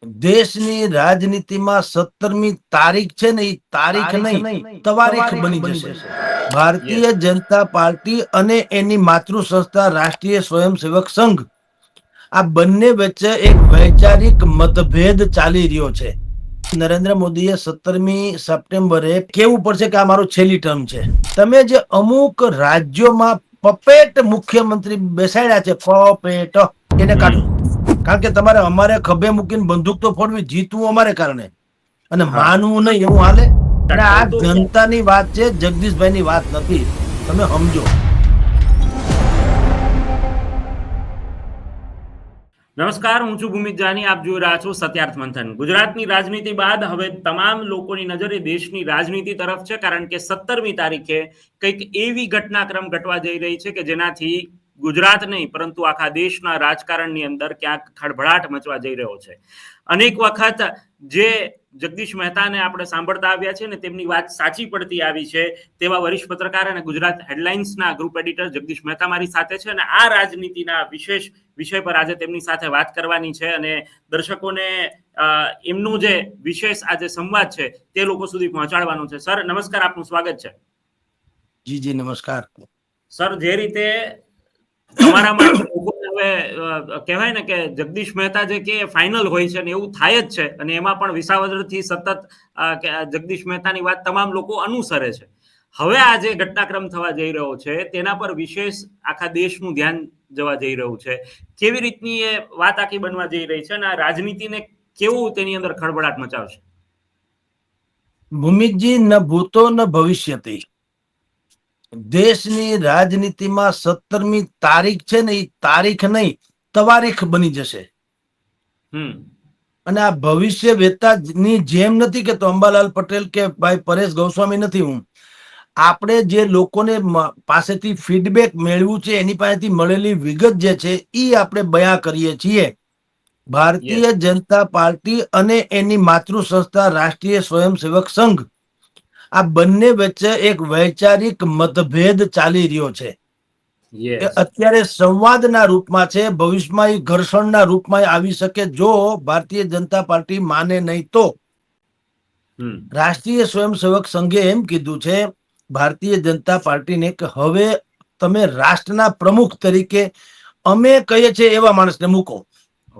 દેશની રાજનીતિમાં 17મી તારીખ છે ને, એ તારીખ નહીં તવારીખ બની જશે. ભારતીય જનતા પાર્ટી અને એની માતૃ સંસ્થા રાષ્ટ્રીય સ્વયંસેવક સંઘ, આ બંને વચ્ચે એક વૈચારિક મતભેદ ચાલી રહ્યો છે. નરેન્દ્ર મોદીએ 17મી સપ્ટેમ્બરે કેવું પડશે કે આ મારું છેલ્લી ટર્મ છે. તમે જે અમુક રાજ્યોમાં પપેટ મુખ્યમંત્રી બેસાડ્યા છે, પપેટ, એને કાઢો. કારણ કે તમારે અમારે ખભે મૂકીને બંદૂક તો ફોડવી, જીતવું અમારે કારણે, અને માનવું નહીં એવું હાલે. અને આ જનતાની વાત છે, જગદીશભાઈ ની વાત નથી. તમે સમજો. નમસ્કાર, હું છું ભૂમિત જાની. આપ જોઈ રહ્યા છો સત્યાર્થ મંથન. ગુજરાતની રાજનીતિ બાદ હવે તમામ લોકોની નજર એ દેશની રાજનીતિ તરફ છે, કારણ કે 17મી તારીખે કંઈક એવી ઘટનાક્રમ ઘટવા જઈ રહી છે કે જેનાથી ગુજરાત નહીં પરંતુ આખા દેશના રાજકારણની અંદર ક્યાંક ખળભળાટ મચવા જઈ રહ્યો છે. અનેક વખત જે જગદીશ મહેતાને આપણે સાંભળતા આવ્યા છે ને, તેમની વાત સાચી પડતી આવી છે તેવા વરિષ્ઠ પત્રકાર અને ગુજરાત હેડલાઇન્સના ગ્રુપ એડિટર જગદીશ મહેતા મારી સાથે છે, અને આ રાજનીતિના વિશેષ વિષય પર આજે તેમની સાથે વાત કરવાની છે અને દર્શકોને એમનું જે વિશેષ આજે સંવાદ છે તે લોકો સુધી પહોંચાડવાનું છે. સર નમસ્કાર, આપનું સ્વાગત છે. જી જી નમસ્કાર. સર, જે રીતે તમારા માટે હવે કહેવાય ને કે જગદીશ મહેતા જે કે ફાઇનલ હોય છે ને એવું થાય જ છે, અને એમાં પણ વિસાવદરથી સતત જગદીશ મહેતાની વાત તમામ લોકો અનુસરે છે. હવે આ જે ઘટનાક્રમ થવા જઈ રહ્યો છે તેના પર વિશેષ આખા દેશનું ધ્યાન જવા જઈ રહ્યું છે. કેવી રીતની એ વાત આખી બનવા જઈ રહી છે અને આ રાજનીતિને કેવું તેની અંદર ખળભળાટ મચાવશે? ભૂમિતજી, ન ભૂતો ન ભવિષ્યતિ. દેશની રાજનીતિમાં 17મી તારીખ છે ને, એ તારીખ નહીં તવારીખ બની જશે. અને આ ભવિષ્ય વેતાની જેમ નથી કે તો અંબાલાલ પટેલ કે ભાઈ પરેશ ગોસ્વામી નથી. હું આપણે જે લોકોને પાસેથી ફીડબેક મેળવ્યું છે, એની પાસેથી મળેલી વિગત જે છે એ આપણે બયાન કરીએ છીએ. ભારતીય જનતા પાર્ટી અને એની માતૃ સંસ્થા રાષ્ટ્રીય સ્વયંસેવક સંઘ, આ બંને વચ્ચે એક વૈચારિક મતભેદ ચાલી રહ્યો છે. અત્યારે સંવાદના રૂપમાં છે, ભવિષ્યમાં એ ઘર્ષણના રૂપમાં આવી શકે જો ભારતીય જનતા પાર્ટી માને નહીં તો. રાષ્ટ્રીય સ્વયંસેવક સંઘે એમ કીધું છે ભારતીય જનતા પાર્ટીને કે હવે તમે રાષ્ટ્રના પ્રમુખ તરીકે અમે કહીએ છીએ એવા માણસને મૂકો.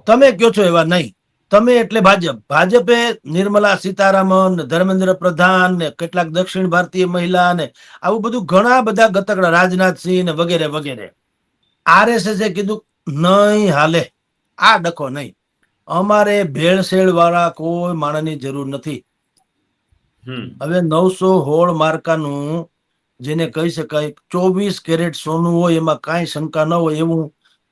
તમે કહો છો એવા નહીં. તમે એટલે ભાજપ. ભાજપે નિર્મલા સીતારામન, ધર્મેન્દ્ર પ્રધાન ને કેટલાક દક્ષિણ ભારતીય મહિલા ને આવું બધું ઘણા બધા ગતકડા, રાજનાથસિંહ ને વગેરે વગેરે. RSS એ કીધું નહીં હાલે, આ ડખો નહીં. અમારે ભેળસેળ વાળા કોઈ માણસની જરૂર નથી. હવે 916 માર્કાનું જેને કહી શકાય 24 કેરેટ સોનું હોય, એમાં કાંઈ શંકા ન હોય એવું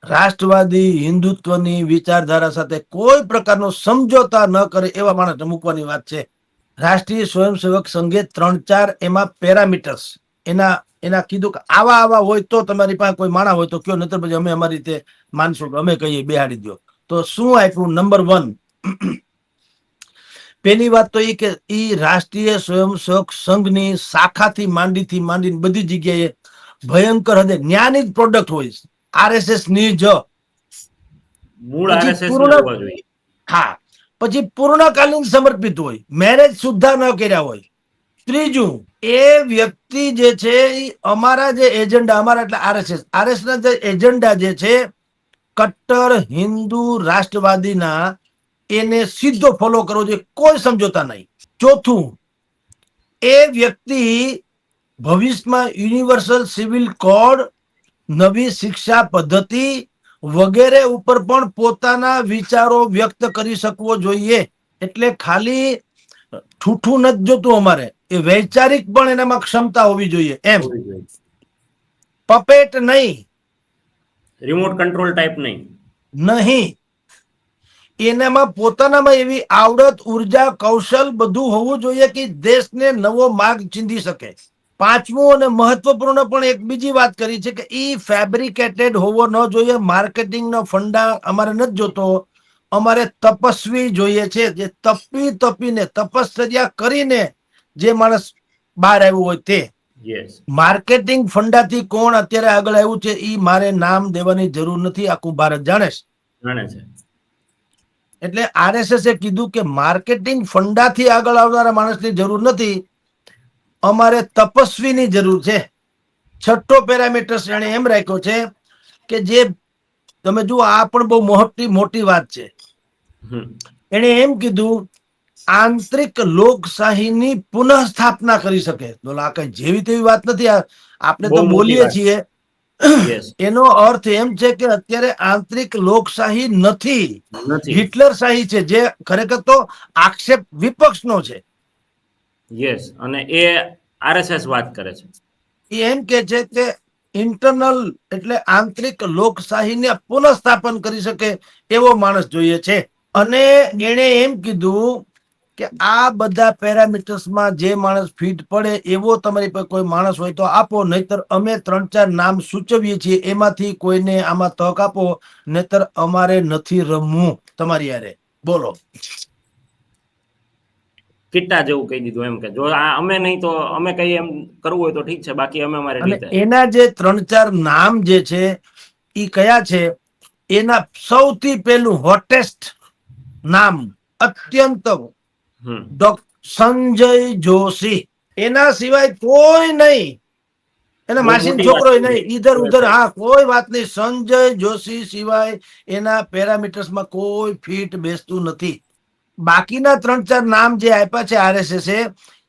રાષ્ટ્રવાદી હિન્દુત્વની વિચારધારા સાથે કોઈ પ્રકારનો સમજોતા ન કરે એવા માણસને મૂકવાની વાત છે. રાષ્ટ્રીય સ્વયંસેવક સંઘે 3-4 એમાં પેરામીટર્સ એના કીધું કે આવા હોય તો તમારી પાસે કોઈ માણા હોય તો કયો, નહીતર પછી અમે અમારી રીતે માનશું કે અમે કહીએ બેહાડી દો. તો શું આપ્યું? નંબર 1, પેલી વાત તો એ કે ઈ રાષ્ટ્રીય સ્વયંસેવક સંઘની શાખાથી માંડીને બધી જગ્યાએ ભયંકર હદે જ્ઞાની જ પ્રોડક્ટ હોય. RSS ની જ પછી પૂર્ણકાલીન સમર્પિત હોય, મેરેજ સુદ્ધા ન કર્યા હોય. ત્રીજું, એ વ્યક્તિ જે છે અમારા જે એજન્ડા, અમારા એટલે RSS ના જે એજન્ડા જે છે કટ્ટર હિન્દુ રાષ્ટ્રવાદીના, એને સીધો ફોલો કરવો જોઈએ, કોઈ સમજોતા નહીં. ચોથું, એ વ્યક્તિ ભવિષ્યમાં યુનિવર્સલ સિવિલ કોડ, નવી શિક્ષા પદ્ધતિ વગેરે ઉપર પણ પોતાના વિચારો વ્યક્ત કરી શકવો જોઈએ. એટલે ખાલી ઠૂઠું નથી જોતું, અમારે એ વૈચારિક પણ એનામાં ક્ષમતા હોવી જોઈએ. એમ પપેટ નહીં, રિમોટ કંટ્રોલ ટાઈપ નહીં. એનામાં પોતાનામાં એવી આવડત, ઉર્જા, કૌશલ બધું હોવું જોઈએ કે દેશને નવો માર્ગ ચીંધી શકે. પાંચમું અને મહત્વપૂર્ણ પણ એક બીજી વાત કરી છે કે ઈ ફેબ્રિકેટેડ હોવો ન જોઈએ. માર્કેટિંગનો ફંડા અમારે નથી જોતો, અમારે તપસ્વી જોઈએ છે, જે તપીને તપશ્ચર્યા કરીને જે માણસ બહાર આવ્યું હોય તે. માર્કેટિંગ ફંડાથી કોણ અત્યારે આગળ આવ્યું છે એ મારે નામ દેવાની જરૂર નથી, આખું ભારત જાણે છે. એટલે આરએસએસ એ કીધું કે માર્કેટિંગ ફંડાથી આગળ આવનારા માણસની જરૂર નથી, અમારે તપસ્વીની જરૂર છે. છઠ્ઠો પેરામીટર્સ એને એમ રાખ્યો છે કે જે તમે જુઓ, આ પણ બહુ મોટી વાત છે. એને એમ કીધું આંતરિક લોકશાહીની પુનઃસ્થાપના કરી શકે. આ કઈ જેવી તેવી વાત નથી. આપણે બહુ તો મોટી બોલીએ વાત. છીએ. યસ. એનો અર્થ એમ છે કે અત્યારે આંતરિક લોકશાહી નથી, નથી. હિટલર શાહી છે, જે ખરેખર તો આક્ષેપ વિપક્ષનો છે. યસ. અને એ આરએસએસ વાત કરે છે. એ એમ કે છે કે ઇન્ટરનલ એટલે આંતરિક લોકશાહીને પુનઃસ્થાપન કરી શકે એવો માણસ જોઈએ છે. અને એણે એમ કીધું કે આ બધા પેરામીટર્સમાં જે માણસ ફિટ પડે એવો તમારી પાસે કોઈ માણસ હોય તો આપો, નહીતર અમે 3-4 નામ સૂચવીએ છીએ, એમાંથી કોઈને આમાં તક આપો, નહીતર અમારે નથી રમવું તમારી યારે. બોલો. કિટ્ટા જેવું કહી દીધું એમ કે જો અમે નહીં તો અમે કઈ એમ કરવું હોય તો ઠીક છે, બાકી અમે અમારી અને રીતે. એના જે 3-4 નામ જે છે એ કયા છે? એના સૌથી પહેલું હોટેસ્ટ નામ અત્યંત સંજય જોશી. એના સિવાય કોઈ નહીં. એના બહુ માસીન મોટી વાત છોકરો છે. નહીં, ઈધર ઉધર, હા કોઈ વાત નહીં. સંજય જોશી સિવાય એના પેરામીટર્સમાં કોઈ ફિટ બેસતું નથી. બાકીના 3-4 નામ જે આપ્યા છે RSS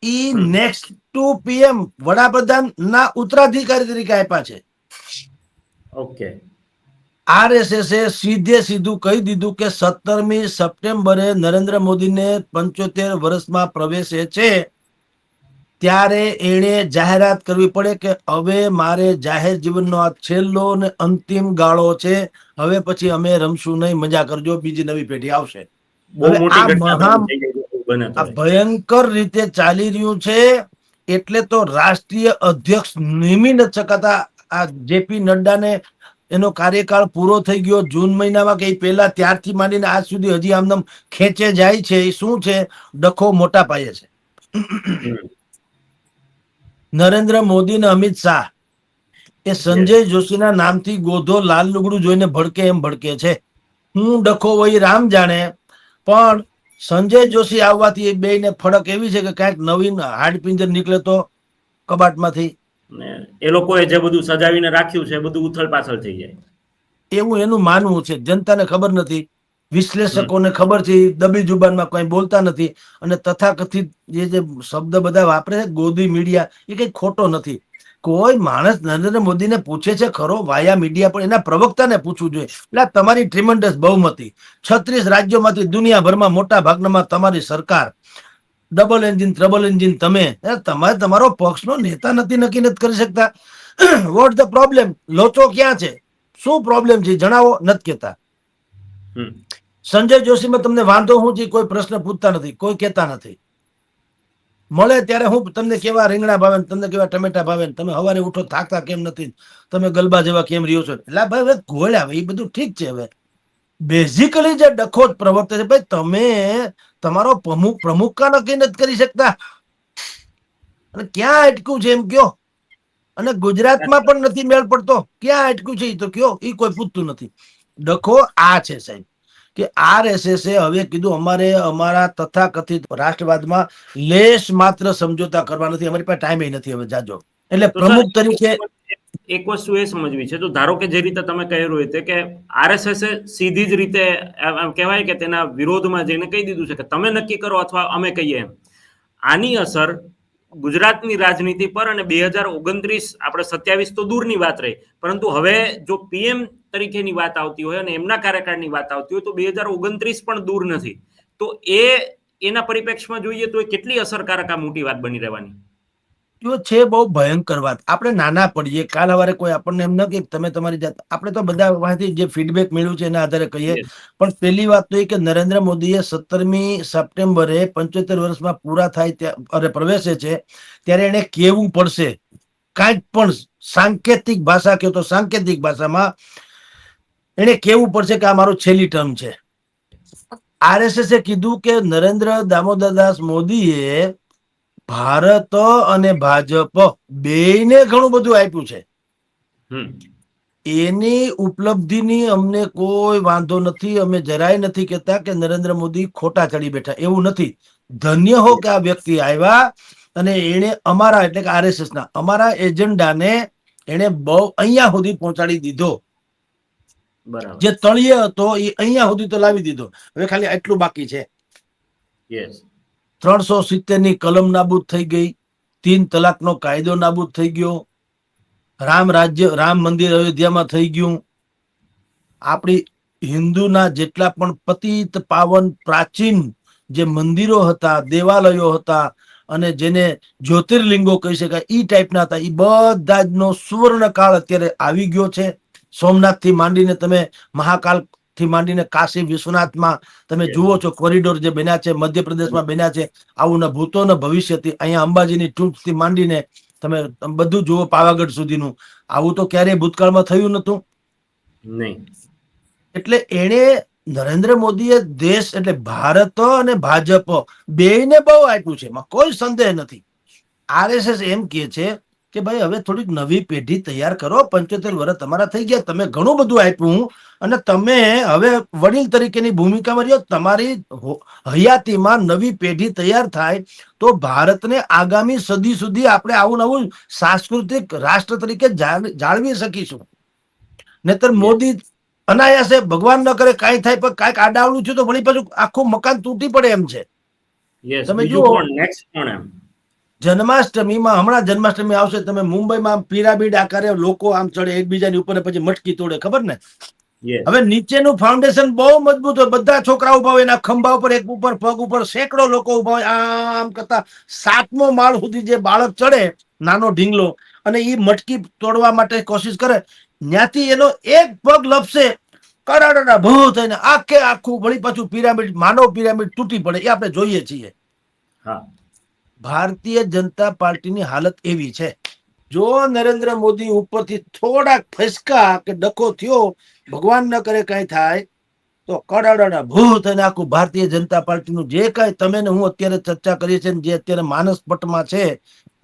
E next to PM વડાપ્રધાન ના ઉત્તરાધિકારી તરીકે આપ્યા છે. ઓકે. આરએસએસ સીધે સીધું કહી દીધું કે 17મી સપ્ટેમ્બરે નરેન્દ્ર મોદીને 75 વર્ષમાં પ્રવેશે છે, ત્યારે એણે જાહેરાત કરવી પડે કે હવે મારે જાહેર જીવનનો આ છેલ્લો ને અંતિમ ગાળો છે, હવે પછી અમે રમશું નહીં, મજા કરજો, બીજી નવી પેઢી આવશે. બહુ હવે મોટી આ ઘટના થઈ ગઈ બને તો. આ ભયંકર રીતે ચાલી રહ્યું છે. એટલે તો રાષ્ટ્રીય અધ્યક્ષ નિમી નથી શકાતા. આ જેપી નડ્ડાને એનો કાર્યકાળ પૂરો થઈ ગયો જૂન મહિનામાં કે પહેલા, ત્યારથી માંડીને આજ સુધી હજી આમનામ ખેંચે જાય છે. એ શું છે? ડખો મોટા પાયે છે. નરેન્દ્ર મોદી અને અમિત શાહ એ સંજય જોશીના નામથી ગોધો લાલ લુગડું જોઈને ભડકે એમ ભડકે છે. હું ડખો હોય રામ જાણે, પણ સંજય જોશી આવવાથી એ બેયને ફરક એવી છે કે કાંઈક નવીન હાડપિંજર નીકળે તો કબાટમાંથી. એ લોકોએ જે બધું સજાવીને રાખ્યું છે એ બધું ઉથલ પાછળ થઈ જાય એવું એનું માનવું છે. જનતાને ખબર નથી, વિશ્લેષકોને ખબર છે, દબી જુબાનમાં કોઈ બોલતા નથી. અને તથાકથિત જે શબ્દ બધા વાપરે છે ગોદી મીડિયા, એ કઈ ખોટો નથી. કોઈ માણસ નરેન્દ્ર મોદીને પૂછે છે ખરો વાયા મીડિયા પર, એના પ્રવક્તાને પૂછવું જોઈએ. એટલે તમારી ટ્રીમેન્ડસ બહુમતી, 36 રાજ્યોમાંથી દુનિયાભરમાં મોટા ભાગનામાં તમારી સરકાર, ડબલ એન્જિન ટ્રબલ એન્જિન, તમે તમારો પક્ષનો નેતા નક્કી નથી કરી શકતા. Vote the problem? લોચો ક્યાં છે? શું પ્રોબ્લેમ છે જણાવો, નથી કહેતા. સંજય જોશીમાં તમને વાંધો શું છે? કોઈ પ્રશ્ન પૂછતા નથી, કોઈ કહેતા નથી. મળે ત્યારે હું તમને કેવા રીંગણા ભાવે, તમને કેવા ટમેટા ભાવે, તમે સવારે ઉઠો થાકતા કેમ નથી, તમે ગલબા જેવા કેમ રહ્યો છો, એટલે ભાઈ હવે ગોળ્યા, એ બધું ઠીક છે. હવે બેઝિકલી જે ડખો જ પ્રવર્તે છે, ભાઈ તમે તમારો પ્રમુખ કા નક્કી નથી કરી શકતા? અને ક્યાં અટક્યું છે એમ કયો? અને ગુજરાતમાં પણ નથી મેળ પડતો, ક્યાં અટક્યું છે એ તો કયો, એ કોઈ પૂછતું નથી. ડખો આ છે સાહેબ, કે આરએસએસ હવે કીધું અમારે અમારા તથાકથિત રાષ્ટ્રવાદમાં લેશ માત્ર સમજોતા કરવા નથી, અમારી પાસે ટાઈમ નથી હવે જાજો. એટલે તો સર પ્રમુખ તરીકે એક વસ્તુ એ સમજવી છે, તો ધારો કે જે રીતે તમે કહી રહ્યું હતું કે આરએસએસ સીધી જ રીતે એમ કહેવાય કે તેના વિરોધમાં જઈને કહી દીધું છે કે તમે નક્કી કરો અથવા અમે કહીએ એમ. આની અસર ગુજરાતની રાજનીતિ પર અને 2029 આપણે 27 તો દૂરની વાત રહી, પરંતુ હવે જો પીએમ તરીકેની વાત આવતી હોય અને એમના કાર્યકાળની વાત આવતી હોય તો 2029 પણ દૂર નથી. તો એના પરિપ્રેક્ષમાં જોઈએ તો એ કેટલી અસરકારક આ મોટી વાત બની રહેવાની છે. બહુ ભયંકર વાત. આપણે નાના પડીએ, કાલ સવારે કોઈ આપણને એમ ન કે તમે તમારી જાત, આપણે તો બધા પાસેથી જે ફીડબેક મળ્યું છે એના આધારે કહીએ. પણ પહેલી વાત તો એ કે નરેન્દ્ર મોદીએ 17મી સપ્ટેમ્બરે 75 વર્ષમાં પૂરા થાય પ્રવેશે છે, ત્યારે એને કેવું પડશે, કાંઈક પણ સાંકેતિક ભાષા કહો તો સાંકેતિક ભાષામાં એને કેવું પડશે કે આ મારું છેલ્લી ટર્મ છે. આરએસએસે કીધું કે નરેન્દ્ર દામોદરદાસ મોદીએ ભારત અને ભાજપ બેયને ઘણું બધું આપ્યું છે. એની ઉપલબ્ધિની અમને કોઈ વાંધો નથી. અમે જરાય નથી કહેતા કે નરેન્દ્ર મોદી ખોટા ચડી બેઠા, એવું નથી. ધન્ય હો કે આ વ્યક્તિ આવ્યા અને એને અમારા એટલે કે આરએસએસ ના અમારા એજન્ડાને એને બહુ અહીંયા સુધી પહોંચાડી દીધો. બરાબર. જે તળિયે હતો એ અહીંયા સુધી તો લાવી દીધો. હવે ખાલી આટલું બાકી છે. યસ. 370 ની કલમ નાબૂદ થઈ ગઈ, 3 તલાકનો કાયદો નાબૂદ થઈ ગયો, રામ મંદિર અયોધ્યામાં થઈ ગયું. આપણી હિન્દુના જેટલા પણ પતિત પાવન પ્રાચીન જે મંદિરો હતા, દેવાલયો હતા અને જેને જ્યોતિર્લિંગો કહી શકાય એ ટાઈપના હતા, એ બધા જ નો સુવર્ણ કાળ અત્યારે આવી ગયો છે. સોમનાથ થી માંડીને તમે મહાકાલ થી માંડીને કાશી વિશ્વનાથમાં તમે જુઓ છો કોરિડોર જે બન્યા છે, મધ્યપ્રદેશમાં બન્યા છે. આવું ન ભૂતો ન ભવિષ્યથી અહીંયા અંબાજીની ટૂંકથી માંડીને તમે બધું જુઓ પાવાગઢ સુધીનું. આવું તો ક્યારેય ભૂતકાળમાં થયું નતું. નહીં. એટલે એને નરેન્દ્ર મોદીએ દેશ એટલે ભારત અને ભાજપ બેયને બહુ આપ્યું છે, એમાં કોઈ સંદેહ નથી. આરએસએસ એમ કહે છે કે ભાઈ હવે થોડીક નવી પેઢી તૈયાર કરો, 75 વર્ષ તમારા થઈ ગયા, તમે ઘણું બધું આપ્યું અને તમે હવે વડીલ તરીકેની ભૂમિકામાં રહ્યો. તમારી હયાતીમાં નવી પેઢી તૈયાર થાય તો ભારતને આગામી સદી સુધી આપણે આવું નવું સાંસ્કૃતિક રાષ્ટ્ર તરીકે જાળવી શકીશું. નહીતર મોદી અનાયાસે ભગવાન ન કરે કાંઈ થાય પણ કાંઈક આડાવડું છે તો વળી પાછું આખું મકાન તૂટી પડે એમ છે. તમે જુઓ જન્માષ્ટમીમાં, હમણાં જન્માષ્ટમી આવશે, તમે મુંબઈમાં પિરામિડ આકારે લોકો આમ ચડે એકબીજાની ઉપર પછી મટકી તોડે, ખબર ને? હવે નીચેનું ફાઉન્ડેશન બહુ મજબૂત હોય, બધા છોકરા ઉભા હોય, એના ખંભા ઉપર એક ઉપર પગ ઉપર સેંકડો લોકો ઉભા હોય. આમ કરતા 7મો માળ સુધી જે બાળક ચડે, નાનો ઢીંગલો, અને એ મટકી તોડવા માટે કોશિશ કરે, ત્યાંથી એનો એક પગ લપસે, કરાડા ભૂ થઈને આખે આખું વળી પાછું પિરામિડ, માનવ પિરામિડ તૂટી પડે. એ આપણે જોઈએ છીએ. ભારતીય જનતા પાર્ટીની હાલત એવી છે. જો નરેન્દ્ર મોદી ઉપરથી થોડાક ફસકા કે ડખો થયો, ભગવાન ન કરે કઈ થાય તો કડાડા ભૂ થઈને આખું ભારતીય જનતા પાર્ટીનું જે કઈ તમે ને હું અત્યારે ચર્ચા કરીએ છીએ, જે અત્યારે માનસ પટમાં છે,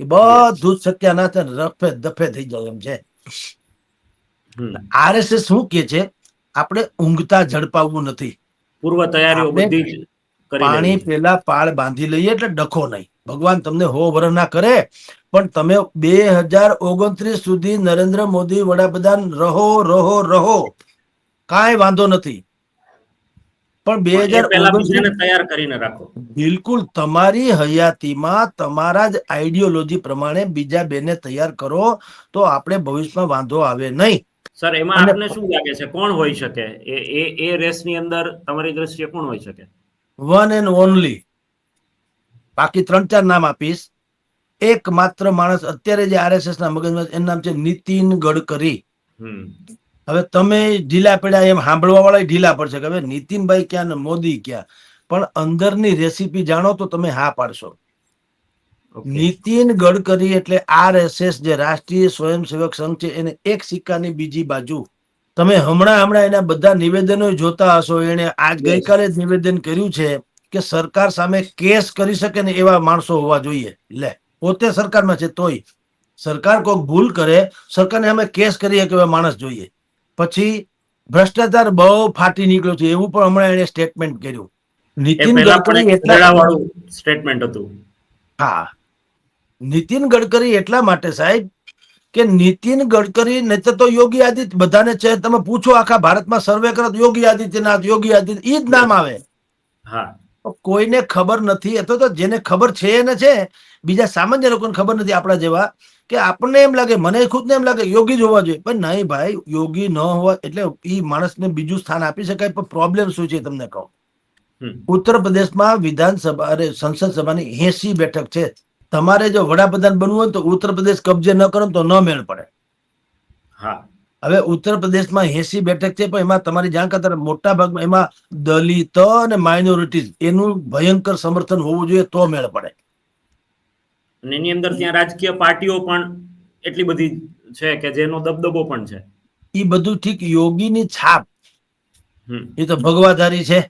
એ બધું જ સત્યાનાશ રફે દફે થઈ જાય એમ છે. આરએસએસ શું કે છે, આપણે ઊંઘતા ઝડપાવવું નથી, પૂર્વ તૈયારીઓ બધી જ પાણી પેલા પાળ બાંધી લઈએ એટલે ડખો નહીં. ભગવાન તમને હો વરહ ના કરે પણ તમે 2029 સુધી નરેન્દ્ર મોદી વડાપ્રધાન રહો રહો રહો, કાંઈ વાંધો નથી. પણ 2029 તૈયાર કરીને રાખો. બિલકુલ તમારી હયાતીમાં તમારા જ આઈડિયોલોજી પ્રમાણે બીજા બેને તૈયાર કરો તો આપણે ભવિષ્યમાં વાંધો આવે નહીં. સર, એમાં આપને શું લાગે છે કોણ હોઈ શકે એ રેસની અંદર? તમારી દ્રષ્ટિએ કોણ હોઈ શકે? વન એન્ડ ઓનલી, બાકી 3-4 નામ આપીશ. એક માત્ર માણસ અત્યારે જે આરએસએસ ના મગજમાં, એનું નામ છે નીતિન ગડકરી. હવે તમે ઢીલા પડ્યા એમ સાંભળવા વાળા ઢીલા પડશે કે હવે નીતિનભાઈ ક્યાં ને મોદી ક્યાં, પણ અંદરની રેસીપી જાણો તો તમે હા પાડશો. નીતિન ગડકરી એટલે આરએસએસ જે રાષ્ટ્રીય સ્વયંસેવક સંઘ છે, એને એક સિક્કાની બીજી બાજુ. તમે હમણાં એના બધા નિવેદનો જોતા હશો. એને આજ ગઈકાલે જ નિવેદન કર્યું છે કે સરકાર સામે કેસ કરી શકે ને એવા માણસો હોવા જોઈએ. લે, પોતે સરકારમાં છે તોય સરકાર કોઈ ભૂલ કરે, સરકારને અમે કેસ કરીએ કે એવા માણસ જોઈએ. પછી ભ્રષ્ટાચાર બહુ ફાટી નીકળ્યો છે એવું પણ હમણાં એને સ્ટેટમેન્ટ કર્યું. નીતિન ગડકરી એટલા સ્ટેટમેન્ટ હતું. હા, નીતિન ગડકરી એટલા માટે સાહેબ કે નીતિન ગડકરી નહીં તો યોગી આદિત્ય, બધાને છે તમે પૂછો આખા ભારતમાં સર્વે કરો યોગી આદિત્યનાથ, યોગી આદિત્ય, ઈ જ નામ આવે. કોઈને ખબર નથી. એ તો જેને ખબર છે એને છે, બીજા સામાન્ય લોકોને ખબર નથી આપણા જેવા, કે આપણને એમ લાગે, મને ખુદને એમ લાગે યોગી જ હોવા જોઈએ. પણ નહીં ભાઈ, યોગી ન હોવા એટલે એ માણસને બીજું સ્થાન આપી શકાય. પણ પ્રોબ્લેમ શું છે તમને કહું. ઉત્તર પ્રદેશમાં વિધાનસભા અરે સંસદ સભાની 80 બેઠક છે. તમારે જો વડાપ્રધાન બનવું હોય તો ઉત્તર પ્રદેશ કબજે ન કરો તો ન મેળ પડે. હવે ઉત્તર પ્રદેશમાં 80 બેઠક છે, પણ એમાં તમારી જાણકારી મોટા ભાગમાં એમાં દલિત અને માઇનોરિટીઝ એનું ભયંકર સમર્થન હોવું જોઈએ તો મેળ પડે. અને એની અંદર ત્યાં રાજકીય પાર્ટીઓ પણ એટલી બધી છે કે જેનો દબદબો પણ છે. એ બધું ઠીક, યોગીની છાપ એ તો ભગવાધારી છે.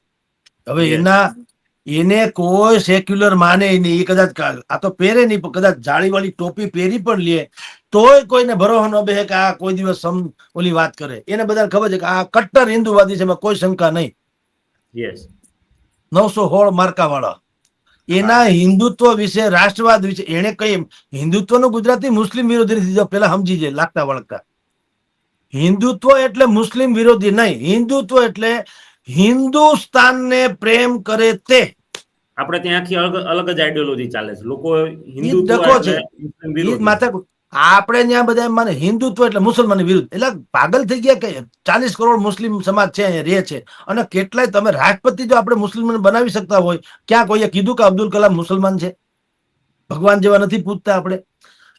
હવે એના એને કોઈ સેક્યુલર માને નહીં. એ કદાચ આ તો પહેરે નહીં, પણ કદાચ જાળીવાળી ટોપી પહેરી પણ લે તોય કોઈને ભરોસો ન બેસે કે આ કોઈ દિવસ ઓલી વાત કરે. એને બધાને ખબર છે કે આ કટ્ટર હિન્દુવાદી છે, એમાં કોઈ શંકા નહીં. યસ 916 માર્કા વાળા એના હિન્દુત્વ વિશે, રાષ્ટ્રવાદ વિશે એને કઈ હિન્દુત્વનું ગુજરાતી મુસ્લિમ વિરોધી નથી. પેલા સમજી જાય લાગતા વળગતા. હિન્દુત્વ એટલે મુસ્લિમ વિરોધી નહીં. હિન્દુત્વ એટલે હિન્દુસ્તાનને પ્રેમ કરે તે. આપણે ત્યાં આખી અલગ જ આઈડિયોલોજી ચાલે છે. લોકો હિન્દુત્વ ડખો છે. એટલે મુસ્લિમ વિરોધી. માથા આપણે ત્યાં બધા એમ માને હિન્દુત્વ એટલે મુસલમાન વિરુદ્ધ. એટલે પાગલ થઈ ગયા કે 40 કરોડ મુસ્લિમ સમાજ છે અહીંયા રહે છે, અને કેટલાય તમે રાષ્ટ્રપતિ જો આપણે મુસ્લિમ બનાવી શકતા હોય, ક્યાં કોઈએ કીધું કે અબ્દુલ કલામ મુસલમાન છે? ભગવાન જેવા નથી પૂછતા આપણે.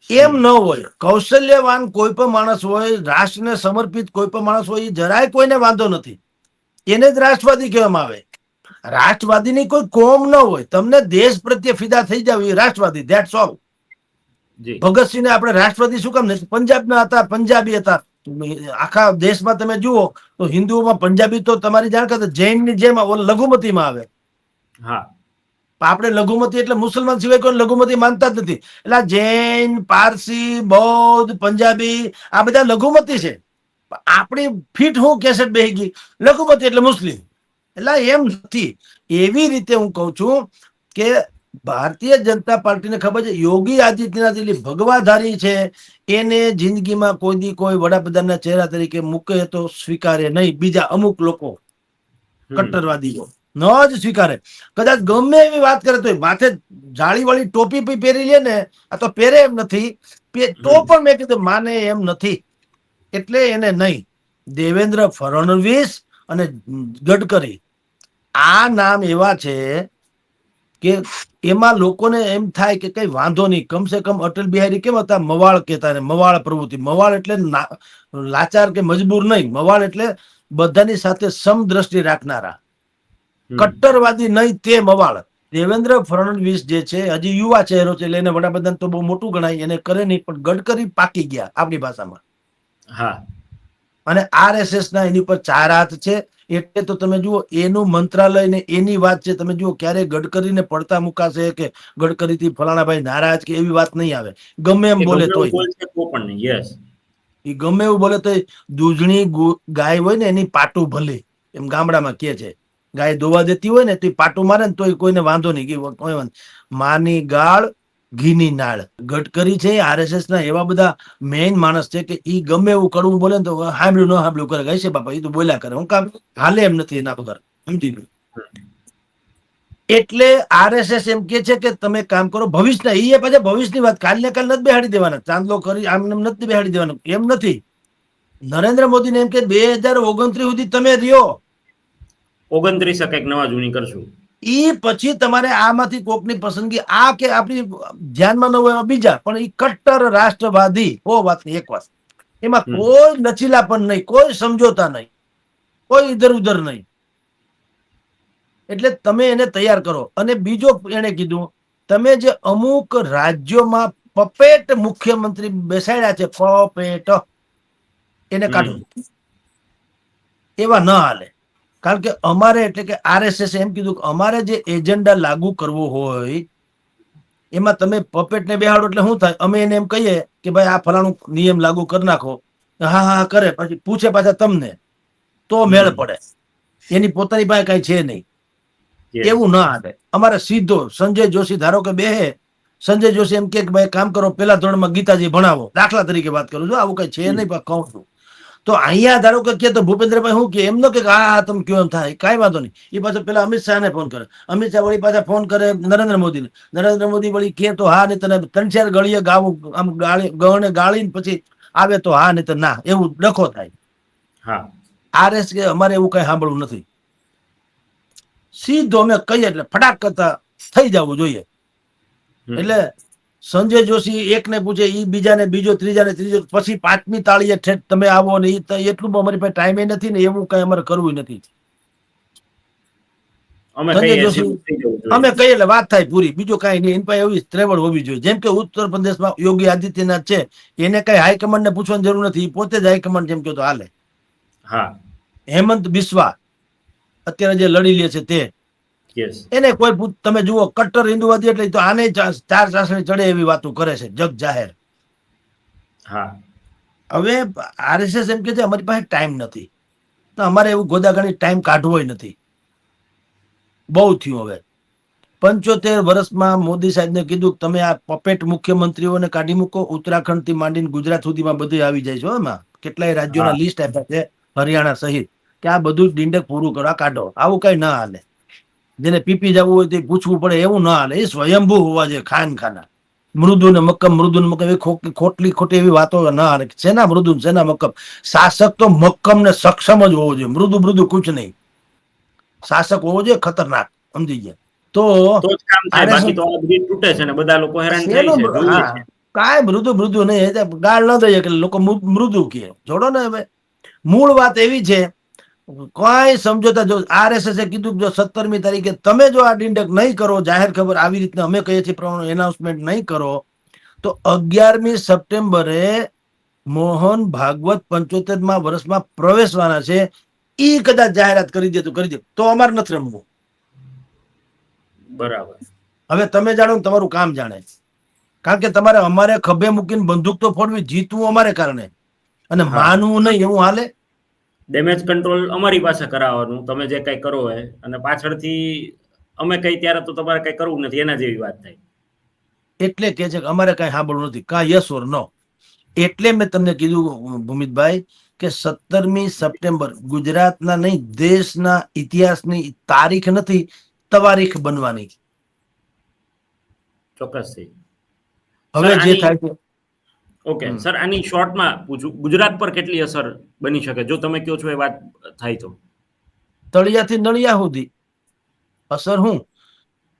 એમ ન હોય. કૌશલ્યવાન કોઈ પણ માણસ હોય, રાષ્ટ્રને સમર્પિત કોઈ પણ માણસ હોય, એ જરાય કોઈને વાંધો નથી. એને જ રાષ્ટ્રવાદી કહેવામાં આવે. રાષ્ટ્રવાદીની કોઈ કોમ ન હોય. તમને દેશ પ્રત્યે ફિદા થઈ જાવ એ રાષ્ટ્રવાદી. That's all. ભગતસિંહ આપણે રાષ્ટ્રવાદી શું કામ નથી? પંજાબના હતા, પંજાબી હતા. આખા દેશમાં તમે જુઓ તો હિન્દુઓમાં પંજાબી તો તમારી જાણ કરતા જૈનની જેમ લઘુમતીમાં આવે. હા, આપણે લઘુમતી એટલે મુસલમાન સિવાય કોઈ લઘુમતી માનતા જ નથી. એટલે જૈન, પારસી, બૌદ્ધ, પંજાબી આ બધા લઘુમતી છે. આપણી ફીટ હું કેસેટ બેહી ગઈ લઘુમતી એટલે મુસ્લિમ. એટલે એમ નથી. એવી રીતે હું કઉ છું કે ભારતીય જનતા પાર્ટીને ખબર છે યોગી આદિત્યનાથ એટલે ભગવાધારી છે. એને જિંદગીમાં કોઈ દી કોઈ વડાપ્રધાનના ચહેરા તરીકે મૂકે તો સ્વીકારે નહીં. બીજા અમુક લોકો કટ્ટરવાદીઓ ન જ સ્વીકારે. કદાચ ગમે એવી વાત કરે તો માથે જાળીવાળી ટોપી પણ પહેરી લે ને, આ તો પહેરે એમ નથી તો પણ મેં કીધું માને એમ નથી. એટલે એને નહીં. દેવેન્દ્ર ફડણવીસ અને ગડકરી આ નામ એવા છે કે એમાં લોકોને એમ થાય કે કઈ વાંધો નહીં. કમસે કમ અટલ બિહારી કેમ હતા? મવાળ કહેતા ને, મવાળ પ્રવૃત્તિ. મવાળ એટલે લાચાર કે મજબૂર નહીં. મવાળ એટલે બધાની સાથે સમદ્રષ્ટિ રાખનારા. કટ્ટરવાદી નહીં તે મવાળ. દેવેન્દ્ર ફડણવીસ જે છે હજી યુવા ચહેરો છે, એટલે એને વડાપ્રધાન તો બહુ મોટું ગણાય, એને કરે નહીં. પણ ગડકરી પાકી ગયા આપણી ભાષામાં. હા, અને RSS ના એની પર 4 હાથ છે. એટલે તો તમે જુઓ એનું મંત્રાલય ને એની વાત છે. તમે જુઓ ક્યારે ગડકરીને પડતા મુકાશે કે ગડકરીથી ફલાણા ભાઈ નારાજ કે એવી વાત નહીં આવે. ગમે એમ બોલે તોય એ ગમે એવું બોલે તો દૂધણી ગાય હોય ને એની પાટું ભલે, એમ ગામડામાં કે છે. ગાય દોવા દેતી હોય ને તો પાટું મારે ને તોય કોઈને વાંધો નહીં. માની ગાળ ઘીની નાળ. ગડકરી છે RSS ના એવા બધા મેઇન માણસ છે કે ઈ ગમે એવું કરવું બોલે ને તો સાંભળ્યું ન સાંભળ્યું કરે. ગઈ છે બાપા, એ તો બોલ્યા કરે. હું કામ હાલે એમ નથી એના વગર. સમજી ગયું? એટલે RSS એમ કે છે કે તમે કામ કરો ભવિષ્યના. એ પાછા ભવિષ્યની વાત કાલ ને કાલ નથી બેહાડી દેવાના. ચાંદલો કરી આમ નથી બેહાડી દેવાનું. એમ નથી. નરેન્દ્ર મોદીને એમ કે 2029 સુધી તમે રહ્યો, 29 કંઈક નવા જૂની કરશું. એ પછી તમારે આમાંથી કોકની પસંદગી આ કે આપણી ધ્યાનમાં ન હોય બીજા, પણ એ કટ્ટર રાષ્ટ્રવાદી હો. વાતની એક વાત, એમાં કોઈ લચીલાપન નહીં, કોઈ સમજોતા નહીં, કોઈ ઇધર ઉધર નહીં. એટલે તમે એને તૈયાર કરો. અને બીજો એને કીધું તમે જે અમુક રાજ્યોમાં પપેટ મુખ્યમંત્રી બેસાડ્યા છે, પપેટ, એને કાઢો. એવા ન હાલે. કારણ કે અમારે એટલે કે RSS એમ કીધું કે અમારે જે એજન્ડા લાગુ કરવો હોય એમાં તમે પપેટને બેહાડો એટલે શું થાય? અમે એને એમ કહીએ કે ભાઈ આ ફલાણું નિયમ લાગુ કરી નાખો, હા હા કરે, પછી પૂછે પાછા તમને, તો મેળ પડે. એની પોતાની પાસે કઈ છે નહીં. એવું ના હાલે. અમારે સીધો સંજય જોશી ધારો કે બેહે, સંજય જોશી એમ કે ભાઈ કામ કરો, પેલા ધોરણમાં ગીતાજી ભણાવો, દાખલા તરીકે વાત કરું છું, આવું કઈ છે નહીં પણ કહું છું. તો અહીંયા ધારો કે તો ભૂપેન્દ્રભાઈ શું કે એમ ન કે હા તમે કયો એમ થાય, કાંઈ વાંધો નહીં. એ પાછો પેલા અમિત શાહને ફોન કરે, અમિત શાહ વળી પાછા ફોન કરે નરેન્દ્ર મોદીને, નરેન્દ્ર મોદી વળી કે તો હા, નહીં તને 3-4 ગળીએ ગાવું, આમ ગણે ગાળીને પછી આવે તો હા, નહીં તો ના, એવું ડખો થાય. RS કે અમારે એવું કઈ સાંભળવું નથી. સીધો અમે કહીએ એટલે ફટાક કરતા થઈ જવું જોઈએ. એટલે સંજય જોશી એકને પૂછે, ઈ બીજાને બીજો, ત્રીજાને ત્રીજો, પછી 5મી તાળીએ તમે આવો ને એટલું અમારી પાસે ટાઈમે નથી ને એવું કઈ અમારે કરવું નથી. સંજય જોશી અમે કહીએ એટલે વાત થાય પૂરી, બીજું કઈ નહીં. એની પાસે એવી ત્રેવડ હોવી જોઈએ. જેમ કે ઉત્તર પ્રદેશમાં યોગી આદિત્યનાથ છે, એને કઈ હાઈકમાન્ડ ને પૂછવાની જરૂર નથી, પોતે જ હાઈકમાન્ડ જેમ કહો તો હાલે. હેમંત બિસ્વા અત્યારે જે લડી લે છે તે, યસ. એને કોઈ તમે જુઓ કટ્ટર હિન્દુવાદી એટલે તો આને ચાર ચાસણી ચડે એવી વાતો કરે છે જગ જાહેર. હા. હવે આરએસએસ એમ કે છે અમારી પાસે ટાઈમ નથી, તો અમારે એવું ગોદાગણી ટાઈમ કાઢવો નથી. બહુ થયું હવે. 75 વર્ષમાં મોદી સાહેબને કીધું તમે આ પપેટ મુખ્યમંત્રીઓને કાઢી મૂકો, ઉત્તરાખંડ થી માંડીને ગુજરાત સુધીમાં બધું આવી જાય છે. એમાં કેટલાય રાજ્યોના હા. લિસ્ટ આપ્યા છે, હરિયાણા સહિત, કે આ બધું જ ડીંડક પૂરું કરવા કાઢો. આવું કઈ ના હાલે. જેને પીપી જવું હોય તે પૂછવું પડે એવું ના હાલે. એ સ્વયંભૂ હોવા જોઈએ ખાના. મૃદુ ને મક્કમ, મૃદુ ને મક્કમ એવી ખોટી એવી વાતો ના હાલે. શેના મૃદુ શેના મક્કમ? શાસક તો મક્કમ ને સક્ષમ જ હોવો જોઈએ. મૃદુ કુછ નહીં. શાસક હોવો જોઈએ ખતરનાક, સમજી ગયા. તો તો જ કામ થાય, બાકી આરએસએસ તો આ બધી તૂટે છે ને બધા લોકો હેરાન થાય શેનું છે, જોઈએ હા છે. કાંઈ મૃદુ નહીં. ગાળ ન દઈએ કે લોકો મૃદુ કહે. જોડો ને હવે મૂળ વાત એવી છે, કોઈ સમજોતા જો આરએસએસ કીધું જો 17મી તારીખે તમે જો આ ડિંડક નહીં કરો, જાહેર ખબર આવી રીતના અમે કહીએ છીએ પ્રમાણે એનાઉન્સમેન્ટ નહીં કરો, તો 11મી સપ્ટેમ્બરે મોહન ભાગવત 75મા વર્ષમાં પ્રવેશવાના છે. ઈ કદાચ જાહેરાત કરી દે તો અમારે નથી રમવું. બરાબર. હવે તમે જાણો ને તમારું કામ જાણે. કારણ કે તમારે અમારે ખભે મૂકીને બંદૂક તો ફોડવી, જીતવું અમારે કારણે, અને હા. માનવું નહીં એવું હાલે. ડેમેજ કંટ્રોલ અમારી પાસે કરાવવાનું, તમે જે કઈ કરો હોય, અને પાછળથી અમે કઈ ત્યારે તો તમારે કઈ કરવું નથી, એના જેવી વાત થાય. એટલે કે છે કે અમારે કઈ સાંભળવું નથી, કા યસ ઓર નો. એટલે મેં તમને કીધું ભૂમિતભાઈ કે 17મી સપ્ટેમ્બર ગુજરાતના નહીં દેશના ઇતિહાસની તારીખ નથી, તવારીખ બનવાની. ચોક્કસથી. સર હવે જે આની થાય છે. ઓકે સર, આની શોર્ટમાં પૂછું, ગુજરાત પર કેટલી અસર બની શકે જો તમે કહો છો એ વાત થાય તો? તળિયાથી નળિયા સુધી અસર હું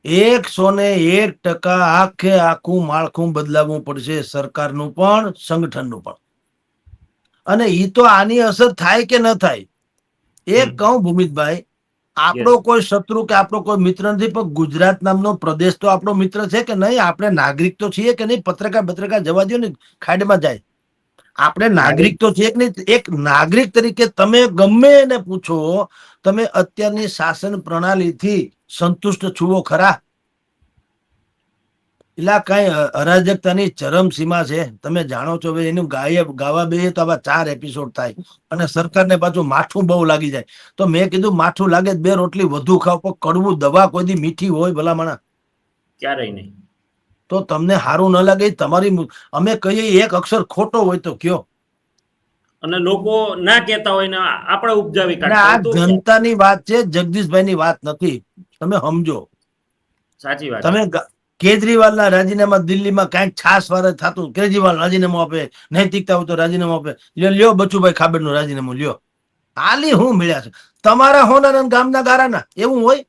101% આખે આખું માળખું બદલાવવું પડશે, સરકારનું પણ સંગઠનનું પણ. અને ઈ તો આની અસર થાય કે ન થાય એ કહું ભૂમિતભાઈ, આપણો યસ. કોઈ શત્રુ કે આપણો કોઈ મિત્ર નથી, પણ ગુજરાત નામનો પ્રદેશ તો આપણો મિત્ર છે કે નહીં? આપણે નાગરિક તો છીએ કે નહીં? પત્રકાર જવા દો ને, ખાડમાં જાય. આપણે નાગરિક તો છીએ કે નહીં? એક નાગરિક તરીકે તમે ગમે એને પૂછો, તમે અત્યારની શાસન પ્રણાલીથી સંતુષ્ટ છુઓ ખરા? એટલે કઈ અરાજકતાની ચરમસીમા છે. તમે જાણો છો એનું ગાવા બે તો આવા 4 એપિસોડ થાય, અને સરકારને પાછું માઠું બહુ લાગી જાય. તો મેં કીધું માઠું લાગે 2 રોટલી વધુ ખાવ, પણ કડવું દવા કોઈ દી મીઠી હોય ભલામણા? ક્યારેય નહીં. તો તમને સારું ન લાગે તમારી, અમે કહીએ એક અક્ષર ખોટો હોય તો કયો. અને લોકો ના કહેતા હોય ને આપણે ઉપજાવી અને કાઢતા આ હોય તો જનતાની વાત છે, જગદીશભાઈ ની વાત નથી. તમે સમજો. સાચી વાત તમે છે. કેજરીવાલના રાજીનામા દિલ્હીમાં કઈક છાસ વાર થતું, કેજરીવાલ રાજીનામું આપે, નૈતિકતા હોય તો રાજીનામું આપે. લ્યો બચુભાઈ ખાબડનું રાજીનામું લ્યો. આલી હું મળ્યા છે તમારા હોના ગામના ગારાના? એવું હોય?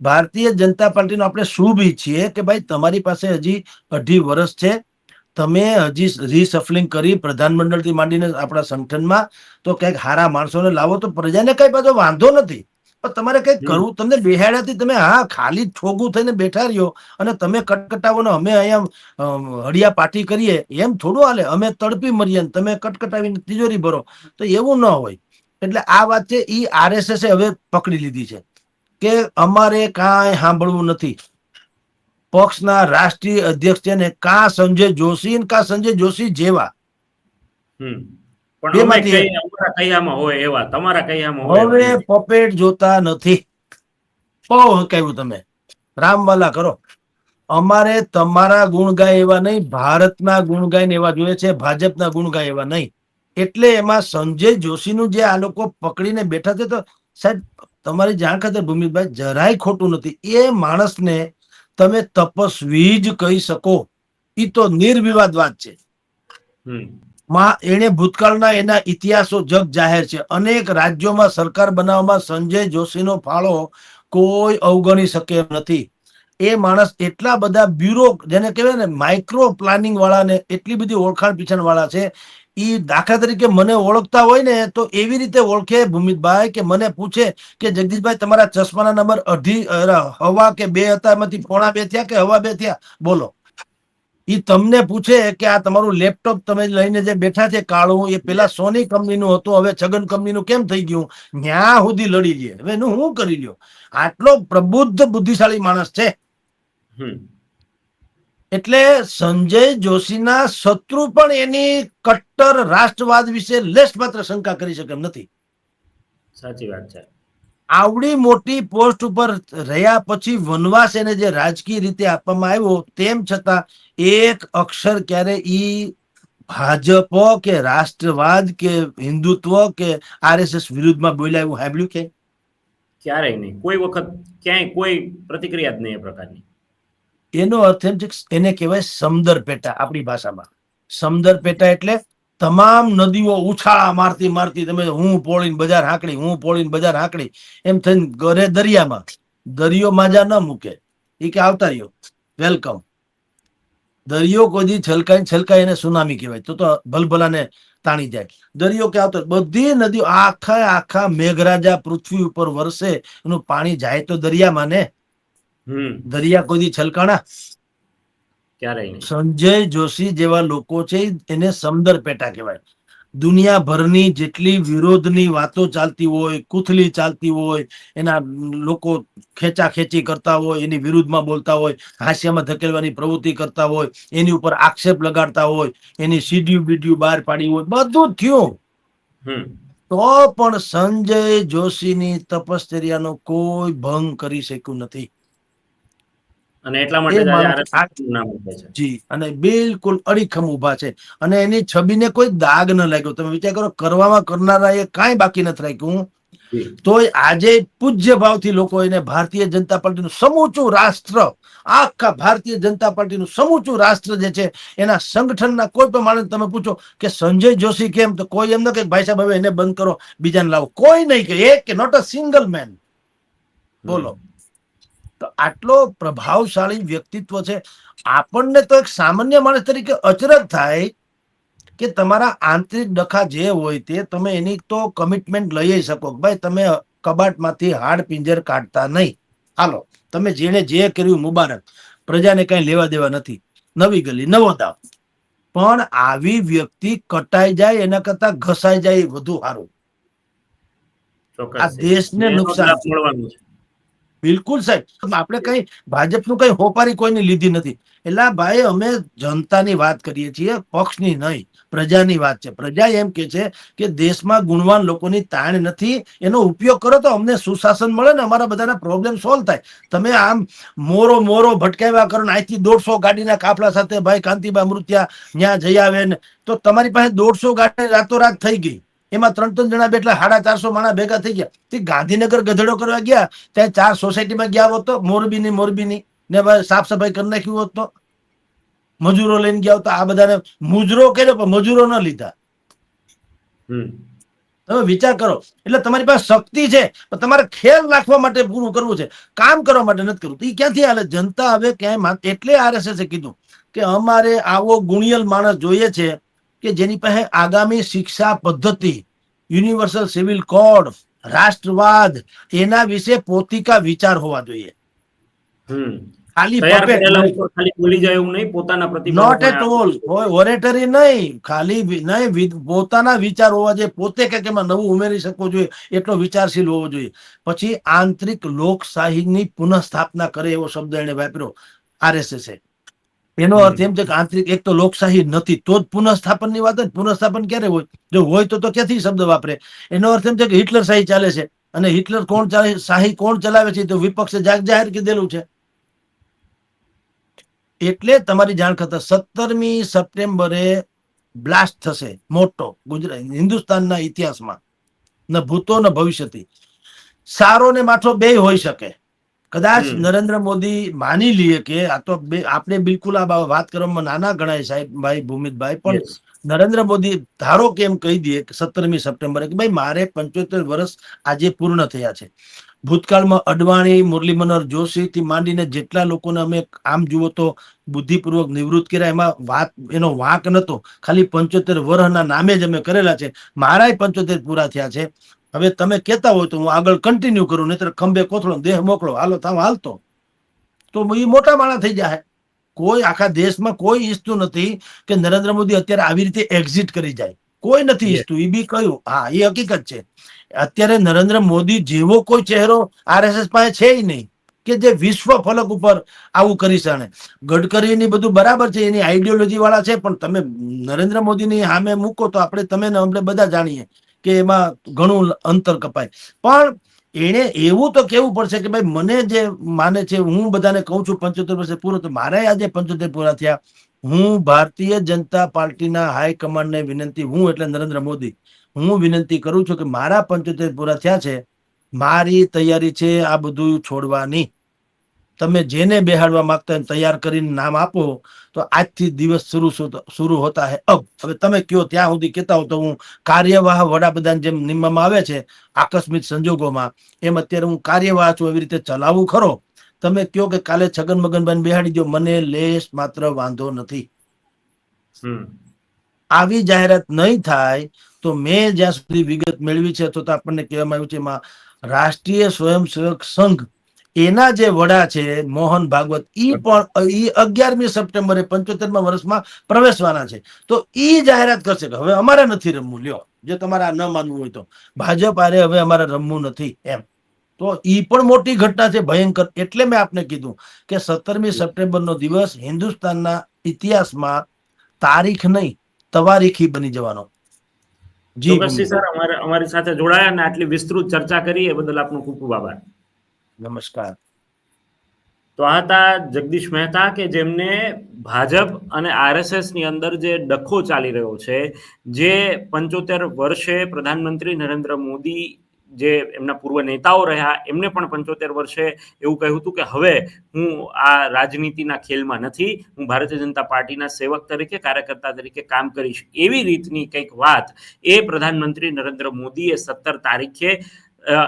ભારતીય જનતા પાર્ટીનો આપણે શુભ ઈચ્છીએ કે ભાઈ તમારી પાસે હજી 2.5 વર્ષ છે, તમે હજી રીસફલિંગ કરી પ્રધાનમંડળથી માંડીને આપણા સંગઠનમાં, તો કંઈક હારા માણસોને લાવો તો પ્રજાને કઈ બધો વાંધો નથી. પણ તમારે કઈક કરવું. તમને બેહાડ્યાથી તમે ખાલી ઠોગું થઈને બેઠા રહ્યો અને તમે કટકટાવો ને અમે અહીંયા હળિયા પાટી કરીએ, એમ થોડું હાલે. અમે તડપી મરીએ તમે કટકટાવીને તિજોરી ભરો, તો એવું ન હોય. એટલે આ વાત છે, ઈ આરએસએસ હવે પકડી લીધી છે કે અમારે કાંઈ સાંભળવું નથી. પક્ષના રાષ્ટ્રીય અધ્યક્ષ છે ને કા સંજય જોશી કા સંજય જોશી જેવા, પણ અમે બેમાંથી એક. કઈ અમારા કયામાં હોય એવા, તમારા કયામાં હોય એવા હવે નથી. પપેટ જોતા નથી. બહુ હકાવ્યું તમે, રામવાલા કરો. અમારે તમારા ગુણ ગાય એવા નહીં, ભારતના ગુણ ગાય એવા જોઈએ છે, ભાજપના ગુણ ગાય એવા નહીં. એટલે એમાં સંજય જોશીનું જે આ લોકો પકડીને બેઠા છે, તો સાહેબ તમારી જાણ ખાતર ભૂમિતભાઈ જરાય ખોટું નથી. એ માણસને તમે તપસ્વી જ કહી શકો. એ તો નિર્વિવાદ વાત છે. એને ભૂતકાળના એના ઇતિહાસો જગ જાહેર છે. અનેક રાજ્યોમાં સરકાર બનાવવામાં સંજય જોશીનો ફાળો કોઈ અવગણી શકે એમ નથી. એ માણસ એટલા બધા બ્યુરો, જેને કહેવાય ને માઇક્રો પ્લાનિંગ વાળા, ને એટલી બધી ઓળખાણ પીછાણ વાળા છે. એ દાખલા તરીકે મને ઓળખતા હોય ને તો એવી રીતે ઓળખે ભૂમિતભાઈ કે મને પૂછે કે જગદીશભાઈ તમારા ચશ્માના નંબર 2.5 હવા કે 2 હતા, એમાંથી 1.5 થયા કે હવા 2 થયા, બોલો. ઈ તમને પૂછે કે આ તમારું લેપટોપ તમે લઈને જે બેઠા છે કાળું, એ પેલા સોની કંપનીનું હતું, હવે છગન કંપનીનું કેમ થઈ ગયું? ન્યા સુધી લડી લે. હવે એનું શું કરી લ્યો? આટલો પ્રબુદ્ધ બુદ્ધિશાળી માણસ છે. હમ એટલે સંજય જોશીના શત્રુ પણ એની કટ્ટર રાષ્ટ્રવાદ વિશે લેશ માત્ર શંકા કરી શકે એમ નથી. સાચી વાત છે. આવડી મોટી પોસ્ટ ઉપર રહ્યા પછી વનવાસ એને જે રાજકીય રીતે આપવામાં આવ્યો, તેમ છતાં એક અક્ષર ક્યારે ઈ ભાજપ કે રાષ્ટ્રવાદ કે હિન્દુત્વ કે આરએસએસ વિરુદ્ધમાં બોલ્યા એવું સાંભળ્યું કે? ક્યારેય નહીં, કોઈ વખત ક્યાંય કોઈ પ્રતિક્રિયા જ નહીં એ પ્રકારની. એનો અર્થ એમ છે કે એને કહેવાય સમદર પેટા આપણી ભાષામાં. સમદર પેટા એટલે તમામ નદીઓ ઉછાળા મારતી મારતી તમે હું પોળીને બજાર હાંકડી, હું પોળીને બજાર હાંકડી એમ થઈને ઘરે દરિયામાં. દરિયો માજા ન મૂકે, એ કે આવતા રહ્યો, વેલકમ. દરિયો કોઈ દી છલકાય એને સુનામી કહેવાય, તો ભલભલાને તાણી જાય. દરિયો કે આવતો, બધી નદીઓ આખા મેઘરાજા પૃથ્વી ઉપર વરસે, એનું પાણી જાય તો દરિયામાં ને. દરિયા કોઈ દી છલકાણા? ક્યારેય નહીં. સંજય જોશી જેવા લોકો છે એને સમદર પેટા કહેવાય. દુનિયાભરની જેટલી વિરોધની વાતો ચાલતી હોય, કુથલી ચાલતી હોય, એના લોકો ખેંચાખેંચી કરતા હોય, એની વિરુદ્ધમાં બોલતા હોય, હાસ્યમાં ધકેલવાની પ્રવૃત્તિ કરતા હોય, એની ઉપર આક્ષેપ લગાડતા હોય, એની સીડીયું બીડીયું બહાર પાડી હોય, બધું થયું. તો પણ સંજય જોશીની તપશ્ચર્યાનો કોઈ ભંગ કરી શક્યું નથી. અને એટલા માટે જ આજે આરએસએસનું નામ આપે છે. જી, અને બિલકુલ અડીખમ ઉભા છે. અને એની છબીને કોઈ દાગ ન લાગ્યો. તમે વિચાર કરો, કરવામાં કરનારા એ કાંઈ બાકી નથી રાખ્યું. તોય આજે પૂજ્ય ભાવથી લોકો એને ભારતીય જનતા પાર્ટીનું સમૂચું રાષ્ટ્ર, આખા ભારતીય જનતા પાર્ટીનું સમૂચું રાષ્ટ્ર જે છે, એના સંગઠનના કોઈ પણ માણસ તમે પૂછો કે સંજય જોશી કેમ, તો કોઈ એમ ન કે ભાઈ સાહેબ હવે એને બંધ કરો, બીજાને લાવો. કોઈ નહીં કે એક, નોટ અ સિંગલ મેન. બોલો. તો આટલો પ્રભાવશાળી વ્યક્તિત્વ છે. આપણને તો એક સામાન્ય માણસ તરીકે અચરજ થાય કે તમારા આંતરિક ડખા જે હોય તે તમે એની તો કમિટમેન્ટ લઈ શકો. ભાઈ તમે કબાટમાંથી હાડ પિંજર કાઢતા નહીં. હાલો, તમે જેને જે કર્યું મુબારક, પ્રજાને કઈ લેવા દેવા નથી. નવી ગલી નવો દાવ. પણ આવી વ્યક્તિ કટાઈ જાય એના કરતા ઘસાઈ જાય વધુ સારું. આ દેશને નુકસાન છે. બિલકુલ સાહેબ, આપણે કઈ ભાજપનું કઈ હોપારી કોઈની લીધી નથી. એટલે ભાઈ અમે જનતાની વાત કરીએ છીએ, પક્ષની નહીં, પ્રજાની વાત છે. પ્રજા એમ કે છે કે દેશમાં ગુણવાન લોકોની તાણ નથી, એનો ઉપયોગ કરો તો અમને સુશાસન મળે ને અમારા બધાના પ્રોબ્લેમ સોલ્વ થાય. તમે આમ મોરો ભટકાવ્યા કરો ને અહીંથી 150 ગાડીના કાફલા સાથે ભાઈ કાંતિબા મૃત્યા ત્યાં જઈ આવે ને, તો તમારી પાસે 150 ગાડી રાતોરાત થઈ ગઈ. એમાં 3-3 જણા બેઠા 450 માણસ ભેગા થઈ ગયા. તે ગાંધીનગર ગધેડો કરવા ગયા, ત્યાં 4 સોસાયટીમાં ગયા હોત તો મોરબીની ને સાફ સફાઈ કરી નાખ્યું હોત તો, મજૂરો લઈને ગયા હોત તો આ બધાને મુજરો કર્યો પણ મજૂરો ન લીધા. તમે વિચાર કરો. એટલે તમારી પાસે શક્તિ છે, પણ તમારે ખેલ રાખવા માટે પૂરું કરવું છે, કામ કરવા માટે નથી કરવું. એ ક્યાંથી હાલે? જનતા હવે ક્યાંય, એટલે આરએસએસે કીધું કે અમારે આવો ગુણિયલ માણસ જોઈએ છે કે જેની પાસે આગામી શિક્ષા પદ્ધતિ, યુનિવર્સલ સિવિલ કોડ, રાષ્ટ્રવાદ, એના વિશે પોતિકા વિચાર હોવા જોઈએ. નોટ એટ ઓલ ઓરેટરી નહીં, ખાલી નહીં, પોતાના વિચાર હોવા જોઈએ. પોતે કે એમાં નવું ઉમેરી શકવો જોઈએ, એટલો વિચારશીલ હોવો જોઈએ. પછી આંતરિક લોકશાહીની પુનઃસ્થાપના કરે એવો શબ્દ એને વાપર્યો આરએસએસે. એનો અર્થ એમ છે કે આંતરિક, એક તો લોકશાહી નથી તો જ પુનઃસ્થાપન ની વાત. પુનઃસ્થાપન ક્યારે હોય? જો હોય તો ક્યાંથી શબ્દ વાપરે? એનો અર્થ એમ છે કે હિટલર શાહી ચાલે છે, અને હિટલર કોણ ચાલે, શાહી કોણ ચલાવે છે? તો વિપક્ષે જાહેર કીધેલું છે. એટલે તમારી જાણ ખાતર 17મી સપ્ટેમ્બરે બ્લાસ્ટ થશે મોટો ગુજરાત હિન્દુસ્તાનના ઇતિહાસમાં, ન ભૂતો ન ભવિષ્યથી. સારો ને માઠો બે હોઈ શકે. કદાચ નરેન્દ્ર મોદી માની લઈએ કે આ તો આપણે બિલકુલ આ વાત કરવામાં નાના ગણાય સાહેબ, ભાઈ ભૂમિતભાઈ, પણ નરેન્દ્ર મોદી ધારો કે એમ કહી દે કે 17મી સપ્ટેમ્બરે કે ભાઈ મારે 75 વર્ષ આજે પૂર્ણ થયા છે. ભૂતકાળમાં અડવાણી, મુરલી મનોહર જોશી થી માંડીને જેટલા લોકોને અમે આમ જુઓ તો બુદ્ધિપૂર્વક નિવૃત્ત કર્યા, એમાં વાત એનો વાંક નતો. ખાલી 75 વર્ષના નામે જ અમે કરેલા છે. મારાય 75 પૂરા થયા છે. હવે તમે કહેતા હોય તો હું આગળ કન્ટિન્યુ કરું, નહીતર ખંભે કોથળો દેહ મોકળો, હાલો થાવ હાલતો, તો એ મોટા માણસ થઈ જાય. કોઈ આખા દેશમાં કોઈ ઈચ્છતું નથી કે નરેન્દ્ર મોદી અત્યારે આવી રીતે એક્ઝિટ કરી જાય. કોઈ નથી ઈચ્છતું. એ બી કહ્યું, હા એ હકીકત છે. અત્યારે નરેન્દ્ર મોદી જેવો કોઈ ચહેરો આરએસએસ પાસે છે નહીં કે જે વિશ્વ ફલક ઉપર આવું કરી શકે. ગડકરીની બધું બરાબર છે, એની આઈડિયોલોજી વાળા છે, પણ તમે નરેન્દ્ર મોદીની સામે મૂકો તો તમે ને આપણે બધા જાણીએ કે એમાં ઘણું અંતર કપાય. પણ એને એવું તો કેવું પડશે કે ભાઈ મને જે માને છે, હું બધાને કહું છું 75 વર્ષે પૂરો, તો મારે આજે 75 પૂરા થયા. હું ભારતીય જનતા પાર્ટીના હાઈકમાન્ડને વિનંતી, હું એટલે નરેન્દ્ર મોદી, હું વિનંતી કરું છું કે મારા 75 પૂરા થયા છે, મારી તૈયારી છે આ બધું છોડવાની. તમે જેને બેહાડવા માંગતા હોય તૈયાર કરીને નામ આપો તો આજથી દિવસ શરૂ હોતા હે અબ. હવે તમે કયો ત્યાં સુધી કહેતા હો તો હું કાર્યવાહ વડાપ્રધાન જેમ નિમવામાં આવે છે આકસ્મિક સંજોગોમાં, એમ અત્યારે હું કાર્યવાહ છું, એવી રીતે ચલાવવું ખરો. તમે કયો કે કાલે છગન મગનભાઈ બેહાડી દો, મને લેશ માત્ર વાંધો નથી. આવી જાહેરાત નહીં થાય તો મેં જ્યાં સુધી વિગત મેળવી છે અથવા તો આપણને કહેવામાં આવ્યું છે, એમાં રાષ્ટ્રીય સ્વયંસેવક સંઘ એના જે વડા છે મોહન ભાગવત, ઈ પણ 11મી સપ્ટેમ્બરે 75મા વર્ષમાં પ્રવેશવાના છે. તો ઈ જાહેરાત કરશે કે હવે અમારે નથી રમવું. લ્યો, જે તમારે આ ન માનવું હોય તો ભાજપ આરે હવે અમારે રમવું નથી એમ. તો ઈ પણ મોટી ઘટના છે, ભયંકર. એટલે મેં આપને કીધું કે 17મી સપ્ટેમ્બરનો દિવસ હિન્દુસ્તાનના ઇતિહાસમાં તારીખ નહીં તવારીખી બની જવાનો. જી ચોક્કસથી સર, અમારી સાથે જોડાયા અને આટલી વિસ્તૃત ચર્ચા કરી એ બદલ આપનો ખૂબ ખૂબ આભાર. નમસ્કાર. તો આ હતા જગદીશ મહેતા કે જેમને ભાજપ અને આરએસએસ ની અંદર જે ડખો ચાલી રહ્યો છે, જે 75 વર્ષે પ્રધાનમંત્રી નરેન્દ્ર મોદી જે એમના પૂર્વ નેતાઓ રહ્યા, એમને પણ 75 વર્ષે એવું કહ્યું હતું કે હવે હું આ રાજનીતિના ખેલમાં નથી, હું ભારતીય જનતા પાર્ટીના સેવક તરીકે, કાર્યકર્તા તરીકે કામ કરીશ. એવી રીતની કંઈક વાત એ પ્રધાનમંત્રી નરેન્દ્ર મોદીએ 17 તારીખે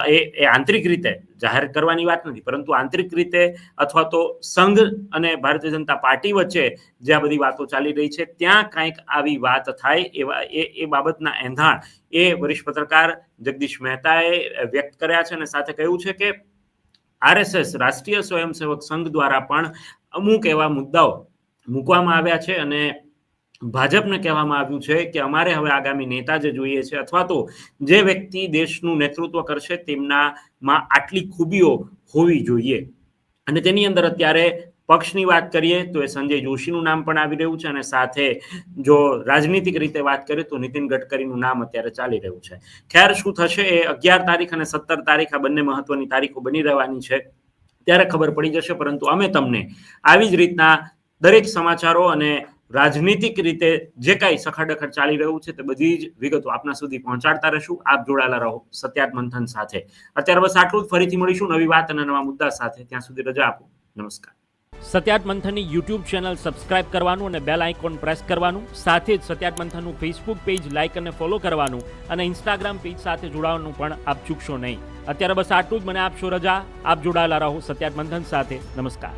એ આંતરિક રીતે જાહેર કરવાની વાત નથી, પરંતુ આંતરિક રીતે અથવા તો સંઘ અને ભારતીય જનતા પાર્ટી વચ્ચે જે આ બધી વાતો ચાલી રહી છે, ત્યાં કંઈક આવી વાત થાય એવા એ બાબતના એંધાણ એ વરિષ્ઠ પત્રકાર જગદીશ મહેતાએ વ્યક્ત કર્યા છે અને સાથે કહ્યું છે કે આરએસએસ રાષ્ટ્રીય સ્વયંસેવક સંઘ દ્વારા પણ અમુક એવા મુદ્દાઓ મૂકવામાં આવ્યા છે અને ભાજપને કહેવામાં આવ્યું છે કે અમારે હવે આગામી નેતા જે જોઈએ છે અથવા તો જે વ્યક્તિ દેશનું નેતૃત્વ કરશે તેમનામાં આટલી ખૂબીઓ હોવી જોઈએ. અને તેની અંદર અત્યારે પક્ષની વાત કરીએ તો એ સંજય જોશીનું નામ પણ આવી રહ્યું છે અને સાથે જો રાજનીતિક રીતે વાત કરીએ તો નીતિન ગડકરીનું નામ અત્યારે ચાલી રહ્યું છે. ખેર શું થશે એ 11 તારીખ અને 17 તારીખ આ બંને મહત્વની તારીખો બની રહેવાની છે, ત્યારે ખબર પડી જશે. પરંતુ અમે તમને આવી જ રીતના દરેક સમાચારો અને રાજનીતિક રીતે જે કાંઈ સખાડખડ ચાલી રહ્યું છે તે બધી જ વિગતો આપના સુધી પહોંચાડતા રહીશું. આપ જોડાયેલા રહો સત્યાર્થ મંથન સાથે. અત્યારે બસ આટલું જ. ફરીથી મળીશું નવી વાત અને નવા મુદ્દા સાથે. ત્યાં સુધી રજા આપો. નમસ્કાર. સત્યાર્થ મંથનની યુટ્યુબ ચેનલ સબસ્ક્રાઇબ કરવાનું અને બેલ આઇકોન પ્રેસ કરવાનું, સાથે જ સત્યાર્થ મંથનનું ફેસબુક પેજ લાઇક અને ફોલો કરવાનું અને ઇન્સ્ટાગ્રામ પેજ સાથે જોડાવાનું પણ આપ ચૂકશો નહીં. અત્યારે બસ આટલું જ. મને આપશો રજા. આપ જોડાયેલા રહો સત્યાર્થ મંથન સાથે. નમસ્કાર.